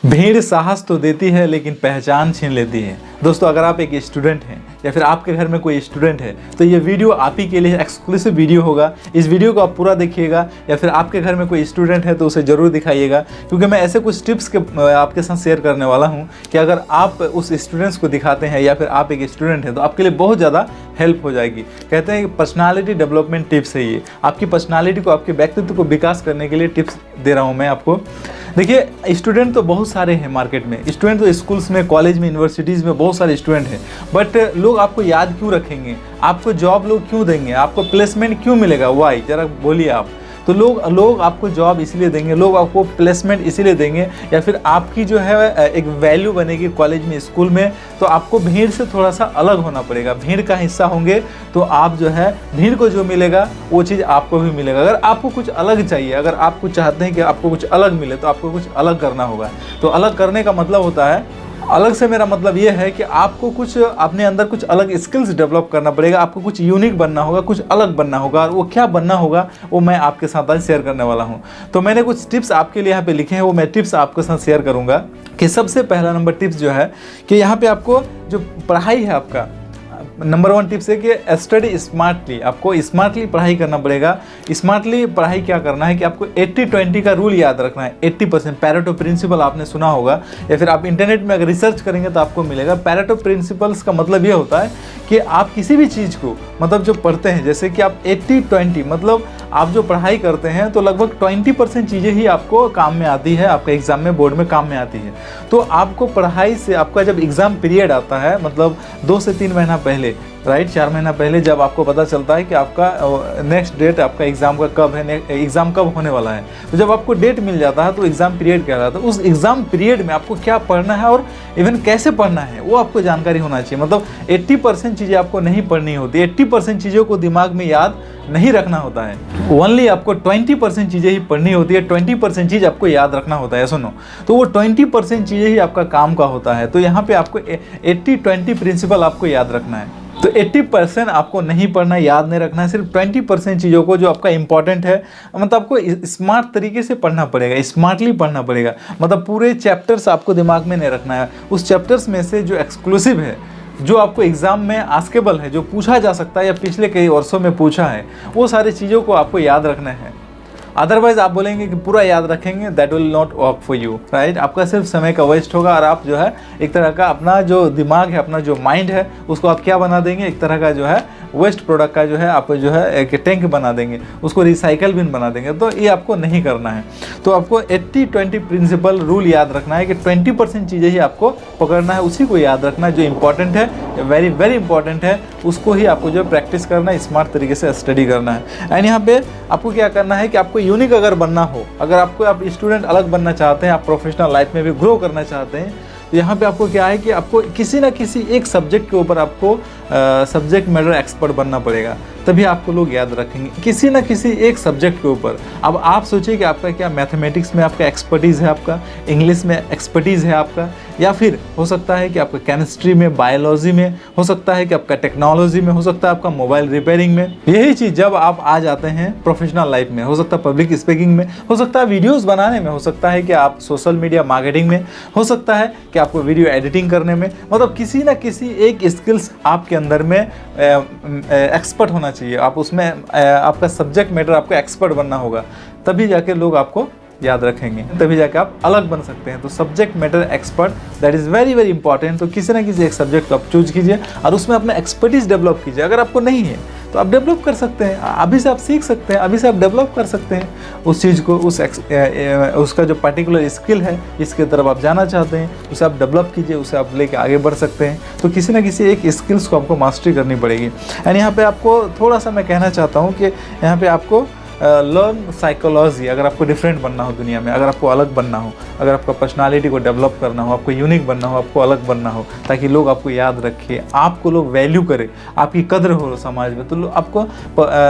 भीड़ साहस तो देती है लेकिन पहचान छीन लेती है। दोस्तों, अगर आप एक स्टूडेंट हैं या फिर आपके घर में कोई स्टूडेंट है तो ये वीडियो आप ही के लिए एक्सक्लूसिव वीडियो होगा। इस वीडियो को आप पूरा देखिएगा, या फिर आपके घर में कोई स्टूडेंट है तो उसे ज़रूर दिखाइएगा, क्योंकि मैं ऐसे कुछ टिप्स के आपके साथ शेयर करने वाला हूँ कि अगर आप उस स्टूडेंट्स को दिखाते हैं या फिर आप एक स्टूडेंट हैं तो आपके लिए बहुत ज़्यादा हेल्प हो जाएगी। कहते हैं कि पर्सनालिटी डेवलपमेंट टिप्स है ये, आपकी पर्सनालिटी को, आपके व्यक्तित्व को विकास करने के लिए टिप्स दे रहा हूँ मैं आपको। देखिए, स्टूडेंट तो बहुत सारे हैं मार्केट में, स्टूडेंट तो स्कूल्स में, कॉलेज में, यूनिवर्सिटीज़ में बहुत सारे स्टूडेंट हैं, बट लोग आपको याद क्यों रखेंगे? आपको जॉब लोग क्यों देंगे? आपको प्लेसमेंट क्यों मिलेगा? वाई, जरा बोलिए आप। तो लोग आपको जॉब इसलिए देंगे, लोग आपको प्लेसमेंट इसीलिए देंगे, या फिर आपकी जो है एक वैल्यू बनेगी कॉलेज में, स्कूल में। तो आपको भीड़ से थोड़ा सा अलग होना पड़ेगा, भीड़ का हिस्सा होंगे तो आप जो है भीड़ को जो मिलेगा वो चीज़ आपको भी मिलेगा। अगर आपको कुछ अलग चाहिए, अगर आप कुछ चाहते हैं कि आपको कुछ अलग मिले, तो आपको कुछ अलग करना होगा। तो अलग करने का मतलब होता है, अलग से मेरा मतलब ये है कि आपको कुछ अपने अंदर कुछ अलग स्किल्स डेवलप करना पड़ेगा, आपको कुछ यूनिक बनना होगा, कुछ अलग बनना होगा। और वो क्या बनना होगा वो मैं आपके साथ आज शेयर करने वाला हूँ। तो मैंने कुछ टिप्स आपके लिए यहाँ पे लिखे हैं, वो मैं टिप्स आपके साथ शेयर करूँगा। कि सबसे पहला नंबर टिप्स जो है कि यहाँ पे आपको जो पढ़ाई है, आपका नंबर 1 टिप्स है कि स्टडी स्मार्टली। आपको स्मार्टली पढ़ाई करना पड़ेगा। स्मार्टली पढ़ाई क्या करना है कि आपको 80-20 का रूल याद रखना है। 80% पैरेटो प्रिंसिपल आपने सुना होगा, या फिर आप इंटरनेट में अगर रिसर्च करेंगे तो आपको मिलेगा। पैरेटो प्रिंसिपल्स का मतलब ये होता है कि आप किसी भी चीज़ को, मतलब जो पढ़ते हैं, जैसे कि आप 80-20, मतलब आप जो पढ़ाई करते हैं तो लगभग 20% चीज़ें ही आपको काम में आती है, आपका एग्ज़ाम में, बोर्ड में काम में आती है। तो आपको पढ़ाई से, आपका जब एग्ज़ाम पीरियड आता है, मतलब 2 से 3 महीना पहले, राइट, 4 महीना पहले, जब आपको पता चलता है कि आपका नेक्स्ट डेट आपका एग्ज़ाम का कब है, एग्ज़ाम कब होने वाला है, तो जब आपको डेट मिल जाता है तो एग्ज़ाम पीरियड कहलाता है। उस एग्ज़ाम पीरियड में आपको क्या पढ़ना है और इवन कैसे पढ़ना है वो आपको जानकारी होना चाहिए। मतलब 80% चीज़ें आपको नहीं पढ़नी होती, 80% चीज़ों को दिमाग में याद नहीं रखना होता है। ओनली आपको 20% चीज़ें ही पढ़नी होती है, 20% चीज़ आपको याद रखना होता है। सुनो, तो वो 20% चीज़ें ही आपका काम का होता है। तो यहाँ पे आपको 80-20 प्रिंसिपल आपको याद रखना है। तो 80% आपको नहीं पढ़ना, याद नहीं रखना है, सिर्फ 20% चीज़ों को जो आपका इंपॉर्टेंट है, मतलब आपको स्मार्ट तरीके से पढ़ना पड़ेगा, स्मार्टली पढ़ना पड़ेगा। मतलब पूरे चैप्टर्स आपको दिमाग में नहीं रखना है, उस चैप्टर्स में से जो एक्सक्लूसिव है, जो आपको एग्ज़ाम में आस्केबल है, जो पूछा जा सकता है या पिछले कई वर्षों में पूछा है, वो सारी चीज़ों को आपको याद रखना है। अदरवाइज आप बोलेंगे कि पूरा याद रखेंगे, that will not work for you, right. आपका सिर्फ समय का वेस्ट होगा, और आप जो है एक तरह का अपना जो दिमाग है, अपना जो माइंड है, उसको आप क्या बना देंगे, एक तरह का जो है वेस्ट प्रोडक्ट का जो है आप जो है एक टैंक बना देंगे, उसको रिसाइकल बिन बना देंगे। तो ये आपको नहीं करना है। तो आपको 80-20 प्रिंसिपल रूल याद रखना है कि 20% चीज़ें ही आपको पकड़ना है, उसी को याद रखना है। जो इंपॉर्टेंट है, वेरी वेरी इंपॉर्टेंट है, उसको ही आपको जो प्रैक्टिस करना है, स्मार्ट तरीके से स्टडी करना है। एंड यहाँ पे आपको क्या करना है कि आपको यूनिक अगर बनना हो, अगर आपको, आप स्टूडेंट अलग बनना चाहते हैं, आप प्रोफेशनल लाइफ में भी ग्रो करना चाहते हैं, तो यहाँ पे आपको क्या है कि आपको किसी ना किसी एक सब्जेक्ट के ऊपर आपको सब्जेक्ट मैटर एक्सपर्ट बनना पड़ेगा, तभी आपको लोग याद रखेंगे, किसी ना किसी एक सब्जेक्ट के ऊपर। अब आप सोचिए कि आपका क्या मैथमेटिक्स में आपका एक्सपर्टीज़ है, आपका इंग्लिश में एक्सपर्टीज़ है आपका, या फिर हो सकता है कि आपका केमिस्ट्री में, बायोलॉजी में, हो सकता है कि आपका टेक्नोलॉजी में, हो सकता है आपका मोबाइल रिपेयरिंग में। यही चीज़ जब आप आ जाते हैं प्रोफेशनल लाइफ में, हो सकता है पब्लिक स्पीकिंग में, हो सकता है वीडियोज़ बनाने में, हो सकता है कि आप सोशल मीडिया मार्केटिंग में, हो सकता है कि आपको वीडियो एडिटिंग करने में, मतलब किसी ना किसी एक स्किल्स आपके अंदर में एक्सपर्ट होना चाहिए। आप उसमें आपका सब्जेक्ट मैटर, आपको एक्सपर्ट बनना होगा, तभी जाके लोग आपको याद रखेंगे, तभी जाके आप अलग बन सकते हैं। तो subject matter expert, that is very very important. तो किसी ना किसी एक सब्जेक्ट को आप चूज कीजिए और उसमें अपना एक्सपर्टीज़ डेवलप कीजिए। अगर आपको नहीं है तो आप डेवलप कर सकते हैं, अभी से आप सीख सकते हैं, अभी से आप डेवलप कर सकते हैं उस चीज़ को, उसका जो पर्टिकुलर स्किल है, इसके तरफ आप जाना चाहते हैं, उसे आप डेवलप कीजिए, उसे आप लेके आगे बढ़ सकते हैं। तो किसी ना किसी एक स्किल्स को आपको मास्टरी करनी पड़ेगी। एंड यहाँ पे आपको थोड़ा सा मैं कहना चाहता हूँ कि यहाँ पे आपको लर्न साइकोलॉजी। अगर आपको डिफरेंट बनना हो दुनिया में, अगर आपको अलग बनना हो, अगर आपका पर्सनालिटी को डेवलप करना हो, आपको यूनिक बनना हो, आपको अलग बनना हो, ताकि लोग आपको याद रखें, आपको लोग वैल्यू करें, आपकी कदर हो समाज में, तो आपको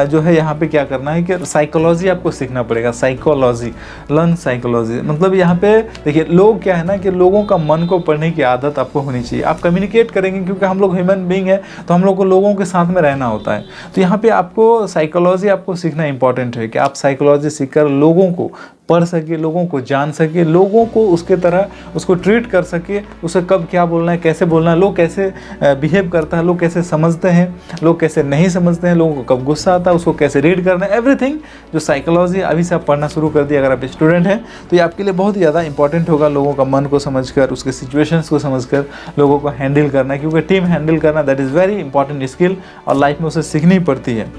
जो है यहाँ पे क्या करना है कि साइकोलॉजी आपको सीखना पड़ेगा। साइकोलॉजी, लर्न साइकोलॉजी, मतलब यहाँ पे देखिए, लोग क्या है ना कि लोगों का मन को पढ़ने की आदत आपको होनी चाहिए। आप कम्युनिकेट करेंगे, क्योंकि हम लोग ह्यूमन बीइंग है, तो हम लोग को लोगों के साथ में रहना होता है। तो यहाँ पे आपको साइकोलॉजी आपको सीखना इंपॉर्टेंट इंपॉर्टेंट है कि आप साइकोलॉजी सीखकर लोगों को पढ़ सके, लोगों को जान सके, लोगों को उसके तरह उसको ट्रीट कर सके, उसे कब क्या बोलना है, कैसे बोलना है, लोग कैसे बिहेव करता है, लोग कैसे समझते हैं, लोग कैसे नहीं समझते हैं, लोगों को कब गुस्सा आता है, उसको कैसे रीड करना है, एवरीथिंग जो साइकोलॉजी अभी से आप पढ़ना शुरू कर दिए अगर आप स्टूडेंट हैं तो ये आपके लिए बहुत ही ज़्यादा इंपॉर्टेंट होगा। लोगों का मन को समझकर, उसके सिचुएशंस को समझकर लोगों को हैंडल करना, क्योंकि टीम हैंडल करना that is very important skill और लाइफ में उसे सीखनी पड़ती है।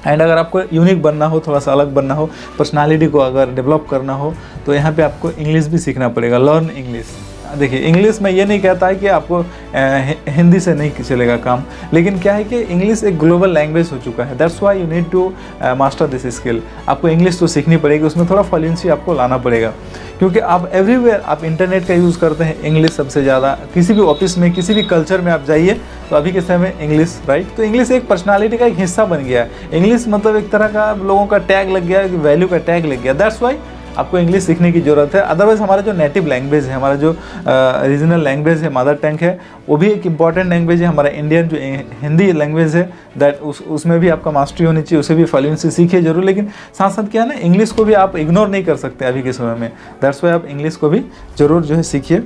एंड अगर आपको यूनिक बनना हो, थोड़ा सा अलग बनना हो, पर्सनालिटी को अगर डेवलप करना हो तो यहाँ पे आपको इंग्लिश भी सीखना पड़ेगा। Learn English. देखिए इंग्लिश में ये नहीं कहता है कि आपको हिंदी से नहीं चलेगा काम, लेकिन क्या है कि इंग्लिश एक ग्लोबल लैंग्वेज हो चुका है। That's why you need to master this skill. आपको इंग्लिश तो सीखनी पड़ेगी, उसमें थोड़ा फ्लुएंसी आपको लाना पड़ेगा, क्योंकि आप एवरीवेयर आप इंटरनेट का यूज़ करते हैं। इंग्लिश सबसे ज़्यादा किसी भी ऑफिस में, किसी भी कल्चर में आप जाइए तो अभी के समय में इंग्लिश, राइट। तो इंग्लिश एक पर्सनालिटी का एक हिस्सा बन गया है। इंग्लिश मतलब एक तरह का लोगों का टैग लग गया, वैल्यू का टैग लग गया। दैट्स वाई आपको इंग्लिश सीखने की ज़रूरत है। अदरवाइज़ हमारा जो नेटिव लैंग्वेज है, हमारा जो रीजनल लैंग्वेज है, मदर टंग है, वो भी एक इम्पॉर्टेंट लैंग्वेज है। हमारा इंडियन जो हिंदी लैंग्वेज है दैट उसमें भी आपका मास्टरी होनी चाहिए, उसे भी फ्लुएंसी सीखिए जरूर। लेकिन साथ साथ क्या है ना, इंग्लिश को भी आप इग्नोर नहीं कर सकते अभी के समय में। दैट्स वाई आप इंग्लिश को भी जरूर जो है सीखिए।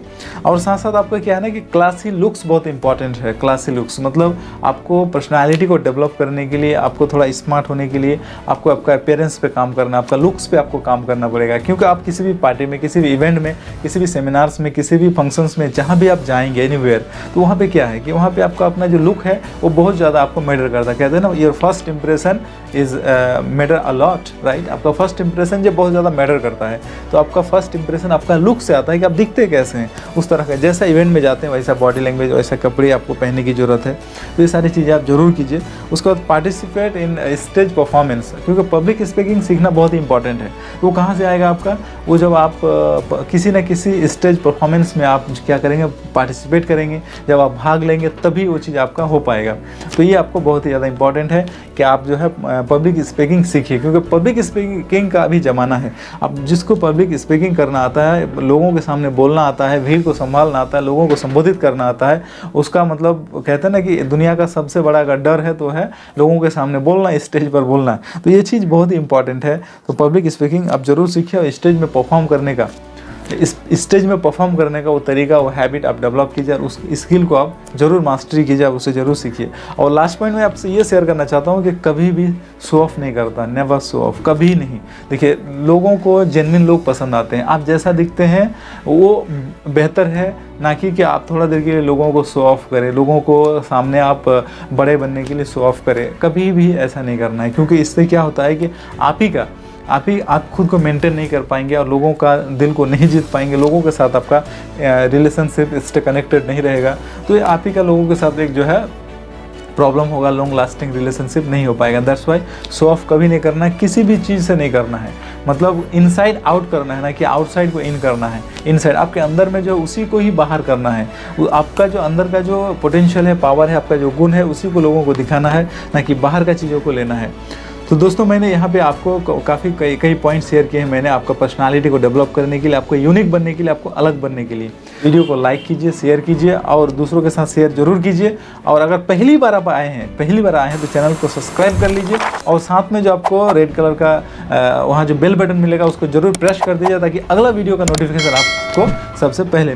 और साथ साथ आपको क्या है ना कि क्लासी लुक्स बहुत इंपॉर्टेंट है। क्लासी लुक्स मतलब आपको पर्सनैलिटी को डेवलप करने के लिए, आपको थोड़ा स्मार्ट होने के लिए आपको आपका अपीयरेंस पे काम करना, आपका लुक्स पे आपको काम करना पड़ेगा। क्योंकि आप किसी भी पार्टी में, किसी भी इवेंट में, किसी भी सेमिनार्स में, किसी भी फंक्शंस में, जहाँ भी आप जाएंगे एनीवेयर, तो वहाँ पे क्या है कि वहाँ पे आपका अपना जो लुक है वो बहुत ज़्यादा आपको मैटर करता है। कहते हैं ना, your first impression is matter a lot, right. आपका फर्स्ट इंप्रेशन जो बहुत ज़्यादा मैटर करता है। तो आपका फर्स्ट इंप्रेशन आपका लुक से आता है कि आप दिखते कैसे हैं, उस तरह का। जैसा इवेंट में जाते हैं वैसा बॉडी लैंग्वेज, वैसा कपड़े आपको पहनने की ज़रूरत है। तो ये सारी चीज़ें आप जरूर कीजिए। उसके बाद पार्टिसिपेट इन स्टेज परफॉर्मेंस, क्योंकि पब्लिक स्पीकिंग सीखना बहुत ही इंपॉर्टेंट है। वो कहाँ से आएगा आपका, वो जब आप किसी न किसी स्टेज परफॉर्मेंस में आप क्या करेंगे, पार्टिसिपेट करेंगे, जब आप भाग लेंगे तभी वो चीज़ आपका हो पाएगा। तो ये आपको बहुत ही ज़्यादा इंपॉर्टेंट है कि आप जो है पब्लिक स्पीकिंग सीखिए, क्योंकि पब्लिक स्पीकिंग का अभी ज़माना है। अब जिसको पब्लिक स्पीकिंग करना आता है, लोगों के सामने बोलना आता है, भीड़ को संभालना आता है, लोगों को संबोधित करना आता है, उसका मतलब कहते हैं ना कि दुनिया का सबसे बड़ा अगर डर है तो है लोगों के सामने बोलना, स्टेज पर बोलना। तो ये चीज़ बहुत ही इंपॉर्टेंट है। तो पब्लिक स्पीकिंग आप जरूर सीखिए और स्टेज में परफॉर्म करने का, इस स्टेज में परफॉर्म करने का वो तरीका, वो हैबिट आप डेवलप कीजिए और उस स्किल को आप जरूर मास्टरी कीजिए, आप उसे जरूर सीखिए। और लास्ट पॉइंट मैं आपसे ये शेयर करना चाहता हूँ कि कभी भी शो ऑफ नहीं करता, नेवर शो ऑफ, कभी नहीं। देखिए लोगों को जेन्युइन लोग पसंद आते हैं। आप जैसा दिखते हैं वो बेहतर है, ना कि आप थोड़ा देर के लिए लोगों को शो ऑफ करें, लोगों को सामने आप बड़े बनने के लिए शो ऑफ करें। कभी भी ऐसा नहीं करना है, क्योंकि इससे क्या होता है कि आप खुद को मेंटेन नहीं कर पाएंगे और लोगों का दिल को नहीं जीत पाएंगे, लोगों के साथ आपका रिलेशनशिप स्टे कनेक्टेड नहीं रहेगा। तो ये आप ही का लोगों के साथ एक जो है प्रॉब्लम होगा, लॉन्ग लास्टिंग रिलेशनशिप नहीं हो पाएगा। दैट्स वाई शो ऑफ कभी नहीं करना है, किसी भी चीज़ से नहीं करना है। मतलब इनसाइड आउट करना है, ना कि आउटसाइड को इन करना है। इनसाइड आपके अंदर में जो उसी को ही बाहर करना है। आपका जो अंदर का जो पोटेंशियल है, पावर है, आपका जो गुण है, उसी को लोगों को दिखाना है, ना कि बाहर का चीज़ों को लेना है। तो दोस्तों मैंने यहाँ पे आपको काफ़ी कई पॉइंट शेयर किए हैं मैंने, आपका पर्सनालिटी को डेवलप करने के लिए, आपको यूनिक बनने के लिए, आपको अलग बनने के लिए। वीडियो को लाइक कीजिए, शेयर कीजिए और दूसरों के साथ शेयर जरूर कीजिए। और अगर पहली बार आए हैं तो चैनल को सब्सक्राइब कर लीजिए और साथ में जो आपको रेड कलर का वहाँ जो बेल बटन मिलेगा उसको जरूर प्रेस कर दीजिए, ताकि अगला वीडियो का नोटिफिकेशन आपको सबसे पहले